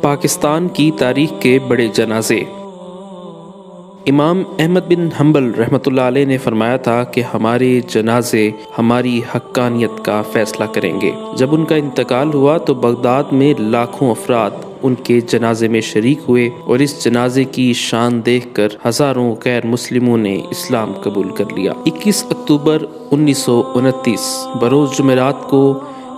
پاکستان کی تاریخ کے بڑے جنازے۔ امام احمد بن حنبل رحمۃ اللہ علیہ نے فرمایا تھا کہ ہمارے جنازے ہماری حقانیت کا فیصلہ کریں گے۔ جب ان کا انتقال ہوا تو بغداد میں لاکھوں افراد ان کے جنازے میں شریک ہوئے اور اس جنازے کی شان دیکھ کر ہزاروں غیر مسلموں نے اسلام قبول کر لیا۔ 21 اکتوبر 1929 بروز جمعرات کو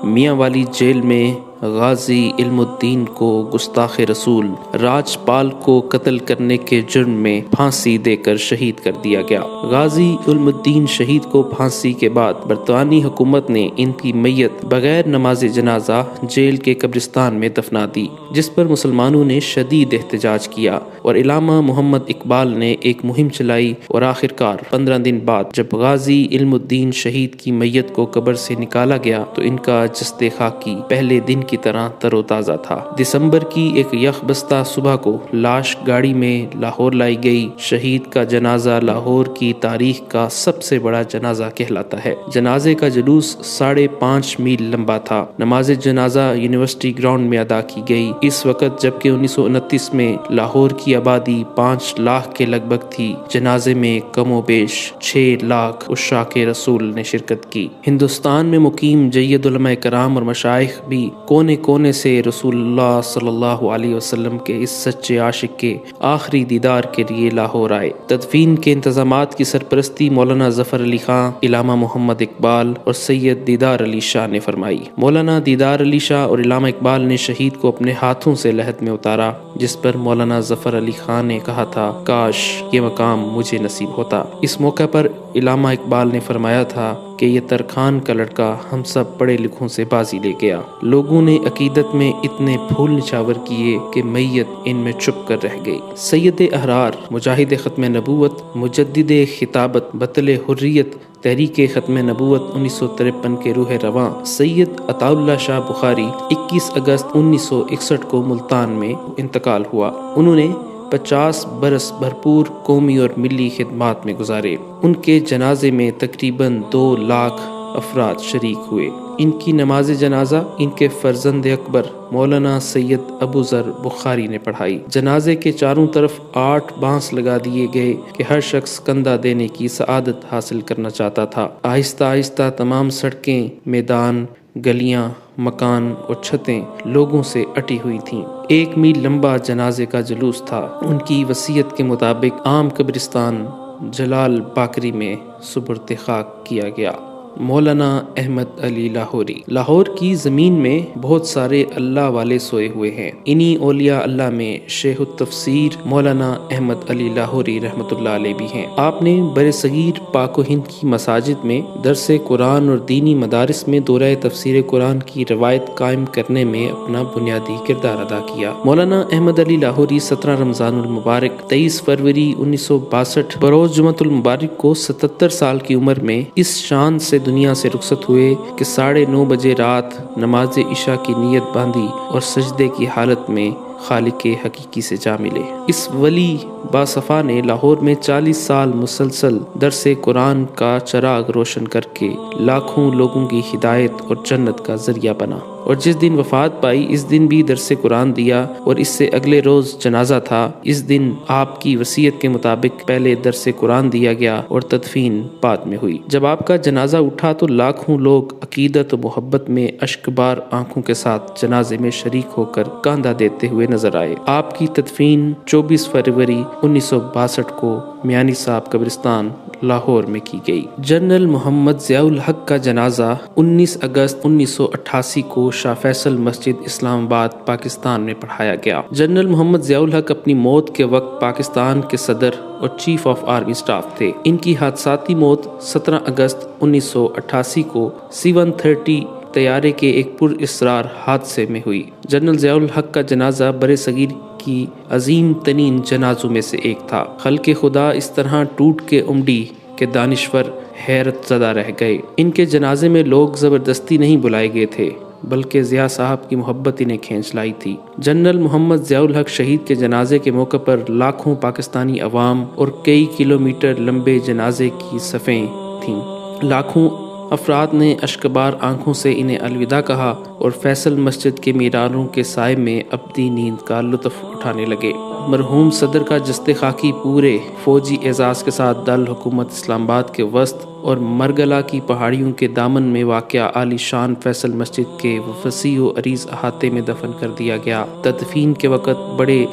میاں والی جیل میں غازی علم الدین کو گستاخ رسول راج پال کو قتل کرنے کے جرم میں پھانسی دے کر شہید کر دیا گیا۔ غازی علم الدین شہید کو پھانسی کے بعد برطانوی حکومت نے ان کی میت بغیر نماز جنازہ جیل کے قبرستان میں دفنا دی، جس پر مسلمانوں نے شدید احتجاج کیا اور علامہ محمد اقبال نے ایک مہم چلائی اور آخرکار 15 دن بعد جب غازی علم الدین شہید کی میت کو قبر سے نکالا گیا تو ان کا جسد خاکی پہلے دن کی طرح تر و تازہ تھا۔ دسمبر کی ایک یخ بستہ صبح کو لاش گاڑی میں لاہور لائی گئی۔ شہید کا جنازہ لاہور کی تاریخ کا سب سے بڑا جنازہ کہلاتا ہے۔ جنازے کا جلوس 5.5 میل لمبا تھا۔ نماز جنازہ یونیورسٹی گراؤنڈ میں ادا کی گئی۔ اس وقت جبکہ 1929 میں لاہور کی آبادی 5 لاکھ کے لگ بھگ تھی، جنازے میں کم و بیش 6 لاکھ عشاق رسول نے شرکت کی۔ ہندوستان میں مقیم جید علماء کرام اور مشائخ بھی کونے کونے سے رسول اللہ صلی اللہ علیہ وسلم کے اس سچے عاشق کے آخری دیدار کے لیے لاہور آئے۔ تدفین کے انتظامات کی سرپرستی مولانا ظفر علی خان، علامہ محمد اقبال اور سید دیدار علی شاہ نے فرمائی۔ مولانا دیدار علی شاہ اور علامہ اقبال نے شہید کو اپنے ہاتھوں سے لحد میں اتارا، جس پر مولانا ظفر علی خان نے کہا تھا، کاش یہ مقام مجھے نصیب ہوتا۔ اس موقع پر علامہ اقبال نے فرمایا تھا کہ یہ ترکھان کا لڑکا ہم سب پڑھے لکھوں سے بازی لے گیا۔ لوگوں نے عقیدت میں اتنے پھول نچھاور کیے کہ میت ان میں چھپ کر رہ گئی۔ سید احرار، مجاہد ختم نبوت، مجدد خطابت، بطل حریت، تحریک ختم نبوت 1953 کے روح رواں سید عطا اللہ شاہ بخاری 21 اگست 1961 کو ملتان میں انتقال ہوا۔ انہوں نے 50 برس بھرپور قومی اور ملی خدمات میں گزارے۔ ان کے جنازے میں تقریباً 2 لاکھ افراد شریک ہوئے۔ ان کی نماز جنازہ ان کے فرزند اکبر مولانا سید ابو ذر بخاری نے پڑھائی۔ جنازے کے چاروں طرف 8 بانس لگا دیے گئے کہ ہر شخص کندھا دینے کی سعادت حاصل کرنا چاہتا تھا۔ آہستہ آہستہ تمام سڑکیں، میدان، گلیاں، مکان اور چھتیں لوگوں سے اٹی ہوئی تھیں۔ 1 میل لمبا جنازے کا جلوس تھا۔ ان کی وصیت کے مطابق عام قبرستان جلال باقری میں سپرد خاک کیا گیا۔ مولانا احمد علی لاہوری۔ لاہور کی زمین میں بہت سارے اللہ والے سوئے ہوئے ہیں۔ انہی اولیاء اللہ میں شیخ التفسیر مولانا احمد علی لاہوری رحمۃ اللہ علیہ بھی ہیں۔ آپ نے برصغیر پاک و ہند کی مساجد میں درس قرآن اور دینی مدارس میں دورہ تفسیر قرآن کی روایت قائم کرنے میں اپنا بنیادی کردار ادا کیا۔ مولانا احمد علی لاہوری 17 رمضان المبارک 23 فروری 1962 بروز جمعۃ المبارک کو 77 سال کی عمر میں اس شان سے دنیا سے رخصت ہوئے کہ 9:30 بجے رات نماز عشاء کی نیت باندھی اور سجدے کی حالت میں خالق حقیقی سے جا ملے۔ اس ولی باصفا نے لاہور میں 40 سال مسلسل درس قرآن کا چراغ روشن کر کے لاکھوں لوگوں کی ہدایت اور جنت کا ذریعہ بنا، اور جس دن وفات پائی اس دن بھی درس قرآن دیا اور اس سے اگلے روز جنازہ تھا۔ اس دن آپ کی وصیت کے مطابق پہلے درس قرآن دیا گیا اور تدفین بعد میں ہوئی۔ جب آپ کا جنازہ اٹھا تو لاکھوں لوگ عقیدت و محبت میں اشکبار آنکھوں کے ساتھ جنازے میں شریک ہو کر کاندھا دیتے ہوئے نظر آئے۔ آپ کی تدفین 24 فروری 1962 کو میانی صاحب قبرستان لاہور میں کی گئی۔ جنرل محمد ضیاء الحق کا جنازہ 19 اگست 1988 کو شاہ فیصل مسجد اسلام آباد پاکستان میں پڑھایا گیا۔ جنرل محمد ضیاء الحق اپنی موت کے وقت پاکستان کے صدر اور چیف آف آرمی سٹاف تھے۔ ان کی حادثاتی موت 17 اگست 1988 کو C-130 طیارے کے ایک پر اسرار حادثے میں ہوئی۔ جنرل ضیاء الحق کا جنازہ برصغیر کی عظیم ترین جنازوں میں سے ایک تھا۔ خلق خدا اس طرح ٹوٹ کے امڈی کہ دانشور حیرت زدہ رہ گئے۔ ان کے جنازے میں لوگ زبردستی نہیں بلائے گئے تھے، بلکہ ضیاء صاحب کی محبت انہیں کھینچ لائی تھی۔ جنرل محمد ضیاء الحق شہید کے جنازے کے موقع پر لاکھوں پاکستانی عوام اور کئی کلومیٹر لمبے جنازے کی صفیں تھیں۔ لاکھوں افراد نے اشکبار آنکھوں سے انہیں الوداع کہا اور فیصل مسجد کے میناروں کے سائے میں اپنی نیند کا لطف اٹھانے لگے۔ مرحوم صدر کا جسد خاکی پورے فوجی اعزاز کے ساتھ دارالحکومت اسلام آباد کے وسط اور مرگلا کی پہاڑیوں کے دامن میں واقع عالی شان فیصل مسجد کے وسیع و عریض احاطے میں دفن کر دیا گیا۔ تدفین کے وقت بڑے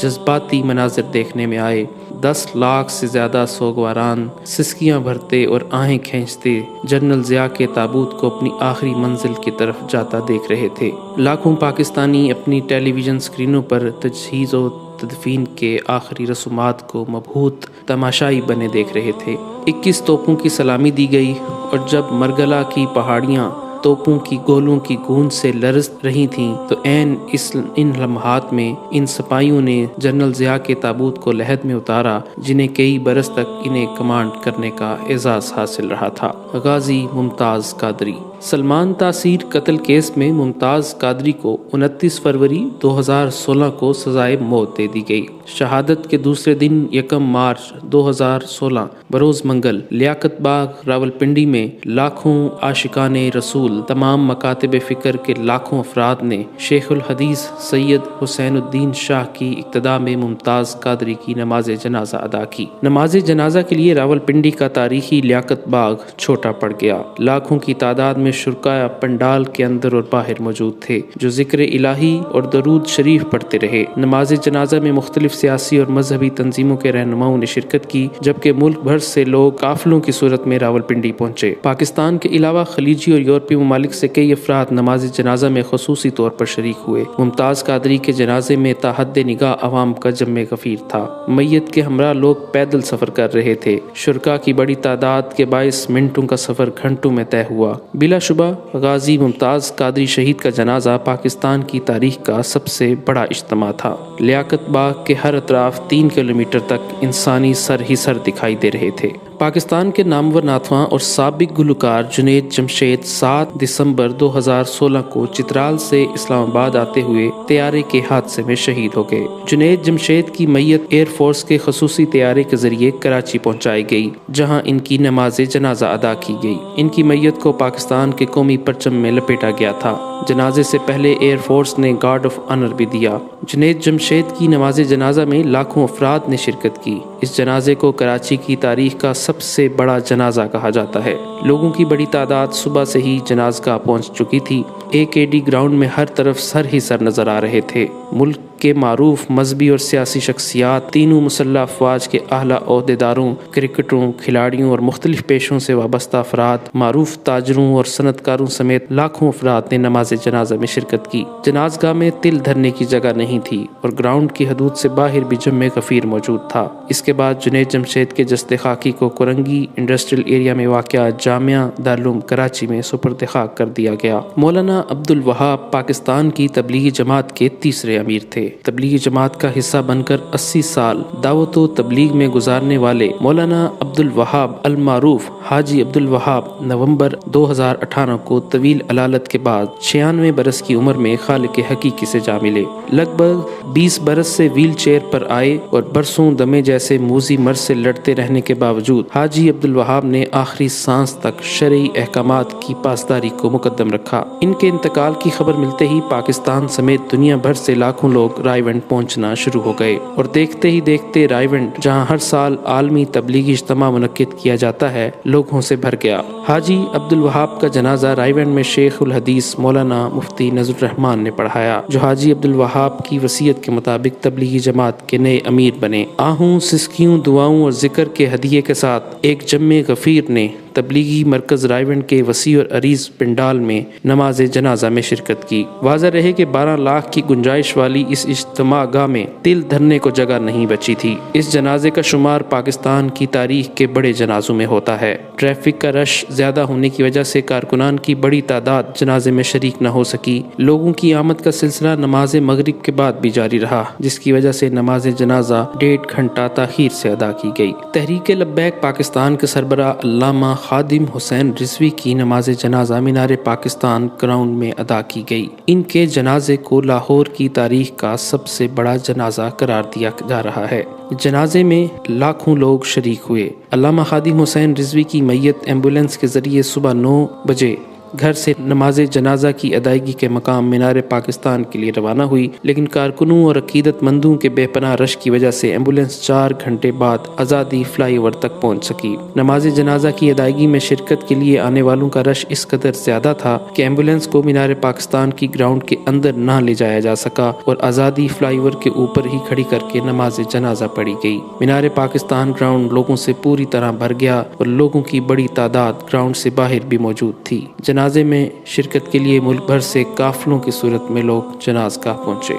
جذباتی مناظر دیکھنے میں آئے۔ 10 لاکھ سے زیادہ سوگواران سسکیاں بھرتے اور آہیں کھینچتے جنرل ضیاء کے تابوت کو اپنی آخری منزل کی طرف جاتا دیکھ رہے تھے۔ لاکھوں پاکستانی اپنی ٹیلی ویژن سکرینوں پر تجہیز و تدفین کے آخری رسومات کو مبہوت تماشائی بنے دیکھ رہے تھے۔ 21 توپوں کی سلامی دی گئی اور جب مرگلا کی پہاڑیاں توپوں کی گولوں کی گونج سے لرز رہی تھیں تو ان لمحات میں ان سپاہیوں نے جنرل ضیاء کے تابوت کو لحد میں اتارا جنہیں کئی برس تک انہیں کمانڈ کرنے کا اعزاز حاصل رہا تھا۔ غازی ممتاز قادری۔ سلمان تاثیر قتل کیس میں ممتاز قادری کو 29 فروری 2016 کو سزائے موت دے دی گئی۔ شہادت کے دوسرے دن 1 مارچ 2016 بروز منگل لیاقت باغ راولپنڈی میں لاکھوں عاشقان رسول تمام مکاتب فکر کے لاکھوں افراد نے شیخ الحدیث سید حسین الدین شاہ کی اقتداء میں ممتاز قادری کی نماز جنازہ ادا کی۔ نماز جنازہ کے لیے راولپنڈی کا تاریخی لیاقت باغ چھوٹا پڑ گیا۔ لاکھوں کی تعداد میں شرکاء پنڈال کے اندر اور باہر موجود تھے جو ذکر الہی اور درود شریف پڑھتے رہے۔ نماز جنازہ میں مختلف سیاسی اور مذہبی تنظیموں کے رہنماؤں نے شرکت کی جبکہ ملک بھر سے لوگ قافلوں کی صورت میں راولپنڈی پہنچے۔ پاکستان کے علاوہ خلیجی اور یورپی ممالک سے کئی افراد نماز جنازہ میں خصوصی طور پر شریک ہوئے۔ ممتاز قادری کے جنازے میں تا حد نگاہ عوام کا جم غفیر تھا۔ میت کے ہمراہ لوگ پیدل سفر کر رہے تھے۔ شرکاء کی بڑی تعداد کے باعث منٹوں کا سفر گھنٹوں میں طے ہوا۔ بلا شبہ غازی ممتاز قادری شہید کا جنازہ پاکستان کی تاریخ کا سب سے بڑا اجتماع تھا۔ لیاقت باغ کے ہر اطراف 3 کلومیٹر تک انسانی سر ہی سر دکھائی دے رہے تھے۔ پاکستان کے نامور ناتخواں اور سابق گلوکار جنید جمشید 7 دسمبر 2016 کو چترال سے اسلام آباد آتے ہوئے طیارے کے حادثے میں شہید ہو گئے۔ جنید جمشید کی میت ایئر فورس کے خصوصی طیارے کے ذریعے کراچی پہنچائی گئی جہاں ان کی نماز جنازہ ادا کی گئی۔ ان کی میت کو پاکستان کے قومی پرچم میں لپیٹا گیا تھا۔ جنازے سے پہلے ایئر فورس نے گارڈ آف آنر بھی دیا۔ جنید جمشید کی نماز جنازہ میں لاکھوں افراد نے شرکت کی۔ اس جنازے کو کراچی کی تاریخ کا سب سے بڑا جنازہ کہا جاتا ہے۔ لوگوں کی بڑی تعداد صبح سے ہی جنازگاہ پہنچ چکی تھی۔ AKD گراؤنڈ میں ہر طرف سر ہی سر نظر آ رہے تھے۔ ملک کے معروف مذہبی اور سیاسی شخصیات، تینوں مسلح افواج کے اعلیٰ عہدیداروں، کرکٹروں، کھلاڑیوں اور مختلف پیشوں سے وابستہ افراد، معروف تاجروں اور صنعت کاروں سمیت لاکھوں افراد نے نماز جنازہ میں شرکت کی۔ جنازگاہ میں تل دھرنے کی جگہ نہیں تھی اور گراؤنڈ کی حدود سے باہر بھی جم غفیر موجود تھا۔ اس کے بعد جنید جمشید کے جسد خاکی کو کرنگی انڈسٹریل ایریا میں واقع جامعہ دارالعلوم کراچی میں سپرد خاک کر دیا گیا۔ مولانا عبد الوہاب پاکستان کی تبلیغی جماعت کے تیسرے امیر تھے۔ تبلیغی جماعت کا حصہ بن کر 80 سال دعوت و تبلیغ میں گزارنے والے مولانا عبد الوہاب المعروف حاجی عبد الوہاب نومبر 2018 کو طویل علالت کے بعد 96 برس کی عمر میں خالق حقیقی سے جا ملے۔ لگ بھگ 20 برس سے ویل چیئر پر آئے اور برسوں دمے جیسے موذی مرض سے لڑتے رہنے کے باوجود حاجی عبد الوہاب نے آخری سانس تک شرعی احکامات کی پاسداری کو مقدم رکھا۔ ان کے انتقال کی خبر ملتے ہی پاکستان سمیت دنیا بھر سے لاکھوں لوگ رائیونڈ پہنچنا شروع ہو گئے اور دیکھتے ہی دیکھتے رائیونڈ جہاں ہر سال عالمی تبلیغی اجتماع منعقد کیا جاتا ہے لوگوں سے بھر گیا۔ حاجی عبد الوہاب کا جنازہ رائیونڈ میں شیخ الحدیث مولانا مفتی نذر الرحمان نے پڑھایا جو حاجی عبد الوہاب کی وصیت کے مطابق تبلیغی جماعت کے نئے امیر بنے۔ آہوں، سسکیوں، دعاؤں اور ذکر کے ہدیے کے ساتھ ایک جم غفیر نے تبلیغی مرکز رائیونڈ کے وسیع اور عریض پنڈال میں نماز جنازہ میں شرکت کی۔ واضح رہے کہ 12 لاکھ کی گنجائش والی اس اجتماع گاہ میں تل دھرنے کو جگہ نہیں بچی تھی۔ اس جنازے کا شمار پاکستان کی تاریخ کے بڑے جنازوں میں ہوتا ہے۔ ٹریفک کا رش زیادہ ہونے کی وجہ سے کارکنان کی بڑی تعداد جنازے میں شریک نہ ہو سکی۔ لوگوں کی آمد کا سلسلہ نماز مغرب کے بعد بھی جاری رہا جس کی وجہ سے نماز جنازہ 1.5 گھنٹہ تاخیر سے ادا کی گئی۔ تحریک لبیک پاکستان کے سربراہ علامہ خادم حسین رضوی کی نماز جنازہ مینار پاکستان گراؤنڈ میں ادا کی گئی۔ ان کے جنازے کو لاہور کی تاریخ کا سب سے بڑا جنازہ قرار دیا جا رہا ہے۔ جنازے میں لاکھوں لوگ شریک ہوئے۔ علامہ خادم حسین رضوی کی میت ایمبولینس کے ذریعے صبح 9 بجے گھر سے نماز جنازہ کی ادائیگی کے مقام مینار پاکستان کے لیے روانہ ہوئی، لیکن کارکنوں اور عقیدت مندوں کے بے پناہ رش کی وجہ سے ایمبولینس 4 گھنٹے بعد آزادی فلائی اوور تک پہنچ سکی۔ نماز جنازہ کی ادائیگی میں شرکت کے لیے آنے والوں کا رش اس قدر زیادہ تھا کہ ایمبولینس کو مینار پاکستان کی گراؤنڈ کے اندر نہ لے جایا جا سکا اور آزادی فلائی اوور کے اوپر ہی کھڑی کر کے نماز جنازہ پڑھی گئی۔ مینار پاکستان گراؤنڈ لوگوں سے پوری طرح بھر گیا اور لوگوں کی بڑی تعداد گراؤنڈ سے باہر بھی موجود تھی۔ جنازے میں شرکت کے لیے ملک بھر سے قافلوں کی صورت میں لوگ جنازگاہ پہنچے۔